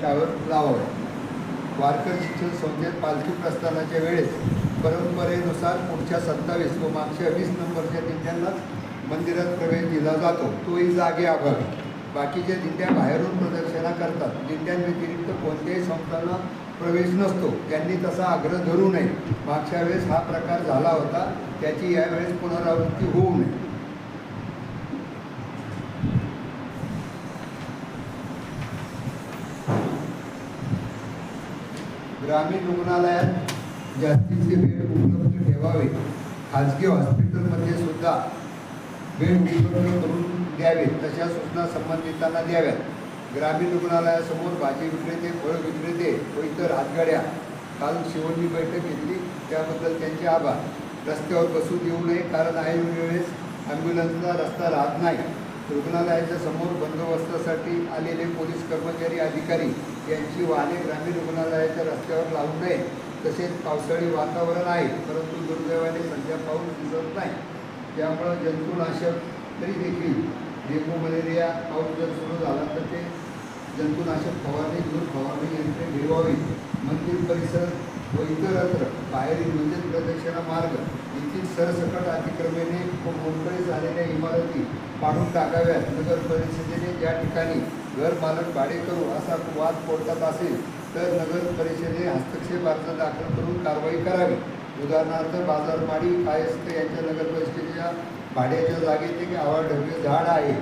त्यावर लावावे. वारकरी शिक्षण संस्थेत पालखी प्रस्थानाच्या वेळेस परंपरेनुसार पुढच्या 27 व मागच्या 20 नंबरच्या दिंड्यांना मंदिरात प्रवेश दिला जातो, तोही जागे अभावी. बाकीच्या दिंड्या बाहेरून प्रदक्षिणा करतात. दिंड्यांव्यतिरिक्त कोणत्याही संस्थांना प्रवेश नसतो. त्यांनी तसा आग्रह धरू नये. मागच्या वेळेस हा प्रकार झाला होता, त्याची यावेळेस पुनरावृत्ती होऊ नये. ग्रामीण रुग्णालयात जास्तीचे बेड उपलब्ध ठेवावे. खाजगी हॉस्पिटलमध्ये सुद्धा बेड उपलब्ध करून द्यावेत, तशा सूचना संबंधितांना द्याव्यात. ग्रामीण रुग्णालयासमोर भाजी विक्रेते, फळ विक्रेते व इतर हातगाड्या काल शिवणची बैठक घेतली, त्याबद्दल त्यांचे आभार. रस्त्यावर बसू देऊ नये, कारण ऐन वेळेस ॲम्ब्युलन्सला रस्ता राहत नाही. रुग्णालयाच्या समोर बंदोबस्तासाठी आलेले पोलीस कर्मचारी, अधिकारी यांची वाहने ग्रामीण रुग्णालयाच्या रस्त्यावर लावू नये. तसेच पावसाळी वातावरण आहे, परंतु दुर्दैवाने सध्या पाऊस दिसत नाही, त्यामुळं जंतुनाशक तरी देखील डेंग्यू, मलेरिया पाऊस जर सुरू झाला तर ते जंतुनाशक फवारणी, दूर फवारणी यंत्रे भिरवावी. मंदिर परिसर व इतरत्र बाहेरील म्हणजे प्रदक्षिणा मार्ग येथील सरसकट अतिक्रमणे व मोकळे झालेल्या इमारती पाडून टाकाव्यात. नगर परिषदेने ज्या ठिकाणी घर मालक भाडे करू असा वाद कोर्टात असेल तर नगर परिषदेने हस्तक्षेप अर्ज दाखल करून कारवाई करावी. उदाहरणार्थ बाजारमाडी कायस्थ यांच्या नगर परिषदेच्या भाड्याच्या जागेत एक आवाढव्य झाड आहे,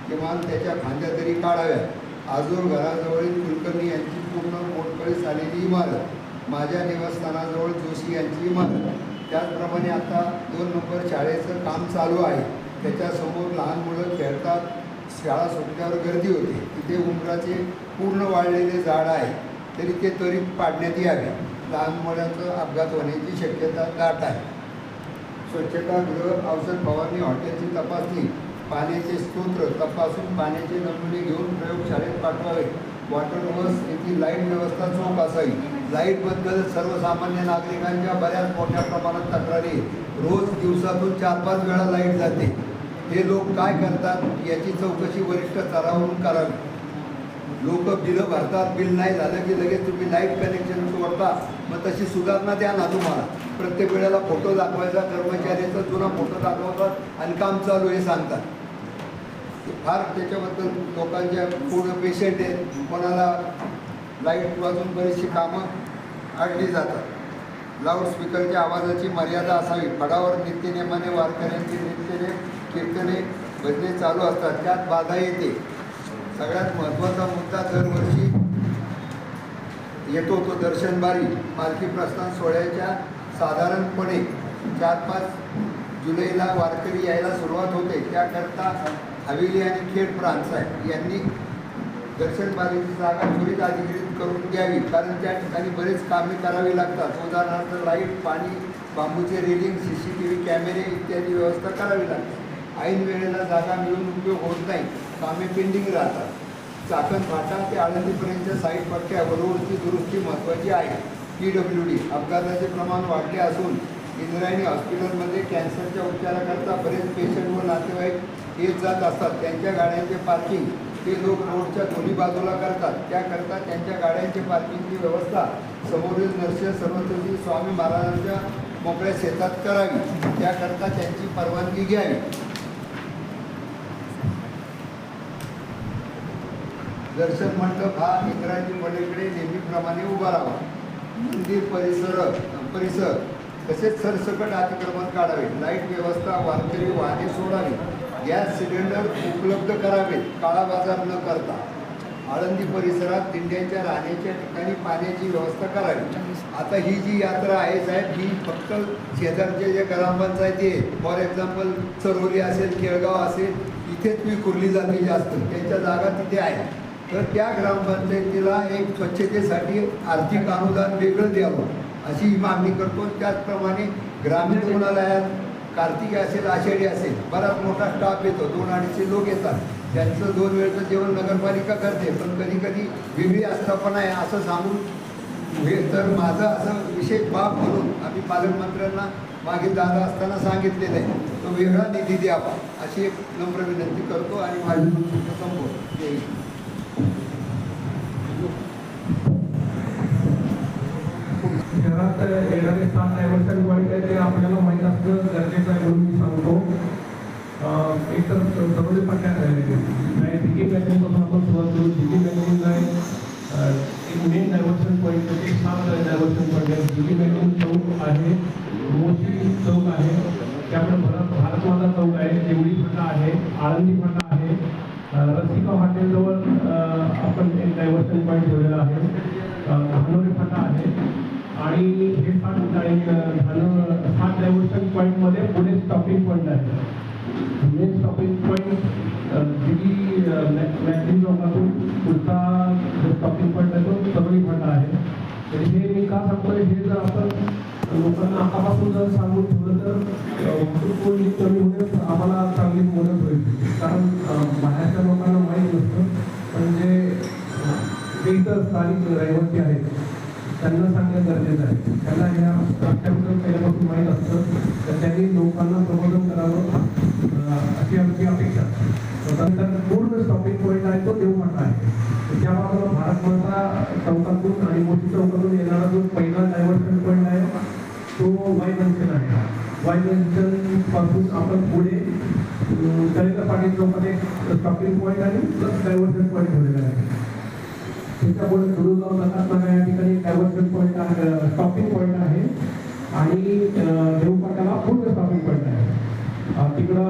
किमान त्याच्या फांद्या तरी काढाव्यात. आजूर घराजवळील कुलकर्णी यांची पूर्ण मोडकळीस आलेली इमारत, माझ्या निवासस्थानाजवळ जोशी यांची इमारत, त्याचप्रमाणे आता 2 नंबर शाळेचं काम चालू आहे, त्याच्यासमोर लहान मुलं खेळतात. शाळा सुटल्यावर गर्दी होते, तिथे उंबराचे पूर्ण वाळलेले झाड आहे, तरी ते त्वरित पाडण्यात यावे. लहान मुलांचा अपघात होण्याची शक्यता दाट आहे. स्वच्छतागृह, औषध फवारणी, हॉटेलची तपासणी, पाण्याचे स्तोत्र तपासून पाण्याचे नमुने घेऊन प्रयोगशाळेत पाठवावे. वॉटर बस येथील लाईट व्यवस्था चोख असावी. लाईटबद्दल सर्वसामान्य नागरिकांच्या बऱ्याच मोठ्या प्रमाणात तक्रारी. रोज दिवसातून 4-5 वेळा लाईट जाते. हे लोक काय करतात याची चौकशी वरिष्ठ स्तरावरून करावी. लोक बिलं भरतात, बिल नाही झालं की लगेच तुम्ही लाईट कनेक्शन सोडता. मग तशी सुधारणा द्या ना तुम्हाला. प्रत्येक वेळेला फोटो दाखवायचा, कर्मचाऱ्याचा जुना फोटो दाखवतात आणि काम चालू हे सांगतात. फार त्याच्याबद्दल लोकांच्या पुढं पेशंट आहेत, कोणाला लाईट वाजून बरीचशी कामं अडली जातात. लाऊडस्पीकरच्या आवाजाची मर्यादा असावी. फडावर नित्यनेमाने वारकऱ्यांची नित्यने कीर्तने भजने चालू असतात, त्यात बाधा येते. सगळ्यात महत्त्वाचा मुद्दा दरवर्षी येतो तो दर्शनबारी. पालखी प्रस्थान सोहळ्याच्या साधारणपणे 4-5 जुलैला वारकरी यायला सुरुवात होते. त्याकरता हवेली आणि खेड प्रांत यांनी दर्शनबारीची जागा त्वरित अधिकृत करून द्यावी, कारण त्या ठिकाणी बरेच कामे करावी लागतात. उदाहरणार्थ लाईट, पाणी, बांबूचे रेलिंग, CCTV कॅमेरे इत्यादी व्यवस्था करावी लागते. ऐन वेळेला जागा मिळून उपयोग होत नाही, कामे पेंडिंग राहतात. चाकण फाटा ते आळंदीपर्यंतच्या साईड पट्ट्या व रोडची दुरुस्ती महत्त्वाची आहे. PWD अपघाताचे प्रमाण वाढले असून इंद्रायणी हॉस्पिटलमध्ये कॅन्सरच्या उपचाराकरता बरेच पेशंट व नातेवाईक येत जात असतात. त्यांच्या गाड्यांचे पार्किंग ते लोक रोडच्या दोन्ही बाजूला करतात. त्याकरता त्यांच्या गाड्यांची पार्किंगची व्यवस्था समोरील नरसिंह सरस्वती स्वामी महाराजांच्या मोकळ्या शेतात करावी. त्याकरता त्यांची परवानगी घ्यावी. दर्शन मंडप हा इंद्रायणी मडेकडे नेहमीप्रमाणे उभा राहावा. मंदिर परिसर तसेच सरसकट अतिक्रमण काढावे. लाईट व्यवस्था, वारकरी वाहने सोडावी. गॅस सिलेंडर उपलब्ध करावेत, काळा बाजार न करता. आळंदी परिसरात दिंड्यांच्या राहण्याच्या ठिकाणी पाण्याची व्यवस्था करावी. आता ही जी यात्रा आहे साहेब, ही फक्त शेजारचे जे ग्रामपंचायती आहेत, फॉर एक्झाम्पल चरोली असेल, केळगाव असेल, इथेच विखुरली जाते जास्त. त्यांच्या जागा तिथे आहे. तर त्या ग्रामपंचायतीला एक स्वच्छतेसाठी आर्थिक अनुदान वेगळं द्यावं अशी मागणी करतो. त्याचप्रमाणे ग्रामीण रुग्णालयात कार्तिकी असेल, आषाढी असेल, बराच मोठा स्टाफ येतो, 200-250 लोक येतात. त्यांचं 2 वेळचं जेवण नगरपालिका करते, पण कधी कधी वेगळी आस्थापना आहे असं सांगून तर माझं असं विशेष बाब म्हणून आम्ही पालकमंत्र्यांना मागे दादा असताना सांगितलेलं आहे, तो वेगळा निधी द्यावा अशी एक नम्र विनंती करतो आणि माझी संपवतो. त्यात येणारे 7 डायव्हर्शन पॉईंट आहे ते आपल्याला माहीत असणं गरजेचं आहे म्हणून मी सांगतो. एक तर सर्वोदय पट्ट्यात आहे डिगी मॅचिंगपासून आपण सुरुवात करू. डिगी मॅचिंग आहे एक मेन डायव्हर्शन पॉईंट, एक 7 डायव्हर्शन पॉईंट आहे. डिगी मॅचिंग चौक आहे, मोठी चौक आहे, त्यामुळे भारतमाता चौक आहे, देवळी फाटा आहे, आळंदी फाटा आहे, रसिका हॉटेलजवळ आपण एक डायव्हर्शन पॉईंट ठेवलेला आहे, धानोरी फाटा आहे. आणि हे 7 डायव्हर्शन पॉईंटमध्ये पुढे स्टॉपिंग पॉईंट आहे. Main stopping point Delhi matching चौकातून पुढचा जो स्टॉपिंग पॉईंट आहे तो तरोळी फाटा आहे. तर हे मी का सांगतोय, हे जर आपण लोकांना आतापासून जर सांगून ठेवलं तर वाहतूक कमी होण्यास आम्हाला चांगली मदत होईल. कारण बाहेरच्या लोकांना माहीत नसतं, पण जे इतर स्थानिक रहिवासी आहेत त्यांना सांगणं गरजेचं आहे. त्यांना ह्या रस्त्याबद्दल पहिल्यापासून माहीत असतं, तर त्यांनी लोकांना प्रबोधन करावं अशी आमची अपेक्षा. त्यानंतर पूर्ण स्टॉपिंग पॉईंट आहे तो देवमाता आहे. त्या बाजूला भारतमाता चौकातून आणि मोठी चौकातून येणारा जो पहिला डायव्हर्शन पॉईंट आहे तो वाय जंक्शन आहे. वाय जंक्शन पासून आपण पुढे कलेक्टर पाटील चौकात एक स्टॉपिंग पॉईंट आणि प्लस डायव्हर्शन पॉईंट ठेवलेला आहे. त्याच्यापुढे दुरुगाव नकाशनागा या ठिकाणी डायव्हर्शन पॉईंट आहे, स्टॉपिंग पॉईंट आहे. आणि देवपाट्याला पूर्ण स्टॉपिंग पॉईंट आहे. तिकडं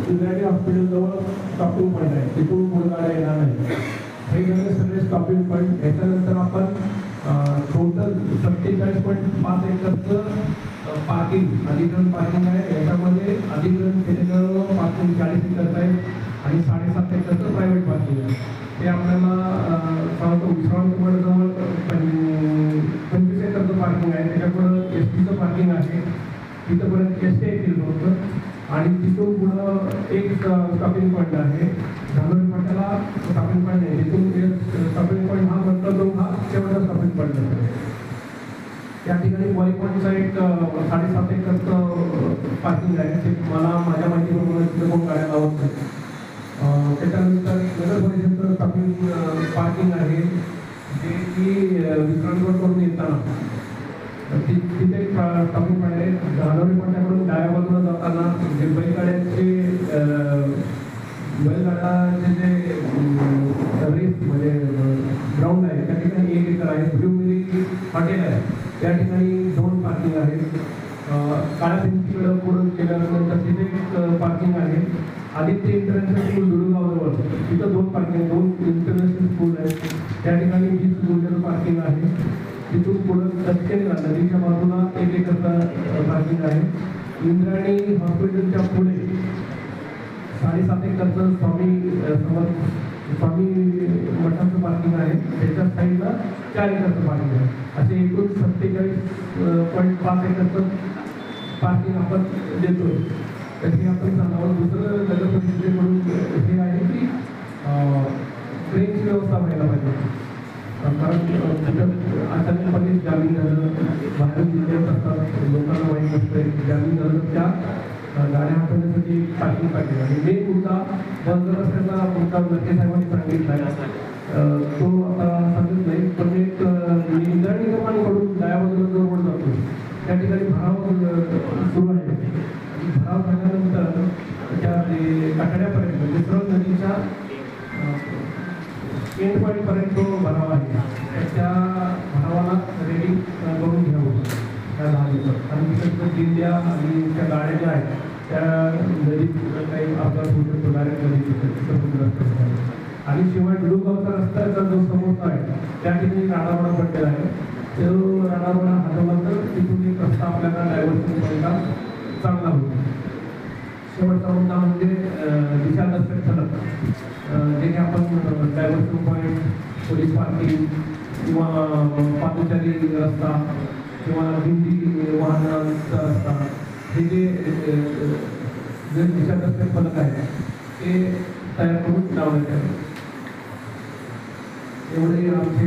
इंद्रायणी हॉस्पिटलजवळ स्टॉपिंग पॉईंट आहे, तिथून पुढे गाड्या येणार नाही. हे झाले सगळे स्टॉपिंग पॉईंट. याच्यानंतर आपण टोटल 47.5 एकरचं पार्किंग अधिग्रहण पार्किंग आहे. याच्यामध्ये अधिग्रहण केलेलं पार्किंग 40 एकरचं आहे आणि 7.5 एकरचं प्रायव्हेट पार्किंग आहे. ते आपल्याला सांगतो विश्रांतगडजवळ 25 एकरचं पार्किंग आहे. त्याच्यापुढं STचं पार्किंग आहे, तिथंपर्यंत ST येतील होतं. आणि तिथून पुढं एक स्टॉपिंग पॉईंट आहे. धानोरी फाट्याला स्टॉपिंग पॉईंट आहे. तिथून स्टॉपिंग पॉईंट हा म्हटलं तो हा शेवटचा स्टॉपिंग पॉईंट आहे. त्या ठिकाणी पॉईंटचा एक 7.5 एकरचं पार्किंग आहे. ते मला माझ्या माहितीप्रमाणे तिथं कोण गाड्या लावत नाही. त्याच्यानंतर नगर परिषदेचं स्टॉपिंग पार्किंग आहे, जे की विश्रांतगडकडून येताना तिथे स्टॉपिंग पॉईंट आहे. धानोरी फाट्याकडून डाव्या बाजूला जाताना जे बैलगाड्याचे जे रेस म्हणजे ग्राउंड आहे त्या ठिकाणी 1 एकर आहे. ब्ल्यू मेरी हॉटेल आहे त्या ठिकाणी 2 पार्किंग आहेत. काळ्या भिंतीकडं पुढं गेल्यानंतर तिथे एक पार्किंग आहे. आदित्य इंटरनॅशनल स्कूल दुरुगावजवळ तिथं 2 पार्किंग, 2 इंटरनॅशनल स्कूल आहेत. त्या ठिकाणी 20 गुंठेचं पार्किंग आहे. तिथून पुढं दक्षिण नदीच्या बाजूला 1 एकरचं पार्किंग आहे. इंद्रायणी हॉस्पिटलच्या पुढे 7.5 एकरचं स्वामी मठाचं पार्किंग आहे. त्याच्या साईडला 4 एकरचं पार्किंग आहे. असे एकूण 47.5 एकरचं पार्किंग आपण देतो. तशी आपण सांगावं. दुसरं नगर परिषदेकडून हे आहे की ट्रेनची व्यवस्था व्हायला पाहिजे. कारण अचानकपणे जामीन झालं, बाहेरून जिल्ह्यात असतात, लोकांना माहीत नसतं जामीन झालं, त्या गाड्या हाताळण्यासाठी पार्किंग पाहिजे. आणि मेन मुद्दा बंद रस्त्याचा मुद्दा नक्की साहेबांनी सांगितला आहे, तो आता सांगत नाही. पण एक इंद्रायणी कमानीकडून डाव्या बाजूला जो रोड जातो त्या ठिकाणी भराव सुरू आहे. आणि भराव झाल्यानंतर त्या काकड्यापर्यंत म्हणजे सरळ नदीच्या एंड पॉईंटपर्यंत जो भराव आहे त्या भरावाला रेडी करून घ्यावं त्या दहावीचं. आणि तिकडचं दिंड्या आणि त्या गाड्या ज्या आहेत त्या नदीत काही अपघात होऊ शकतो, डायरेक्ट नदीत. आणि शिवाय दुरुगावचा रस्त्याचा जो समोरचा आहे त्या ठिकाणी राडावाडा पडलेला आहे. तो राडावाडा हटवला तर तिथून एक रस्ता आपल्याला डायव्हर्शन पॉईंटला चांगला होतो. शेवटचा मुद्दा म्हणजे दिशादर्शक फलक, जे की आपण डायव्हर्शन पॉईंट, पोलीस पार्किंग किंवा पादचारी रस्ता किंवा दिंडी वाहनांचा रस्ता, हे जे दिशादर्शक फलक आहे ते तयार करून लावण्यात यावे. एवढे आमचे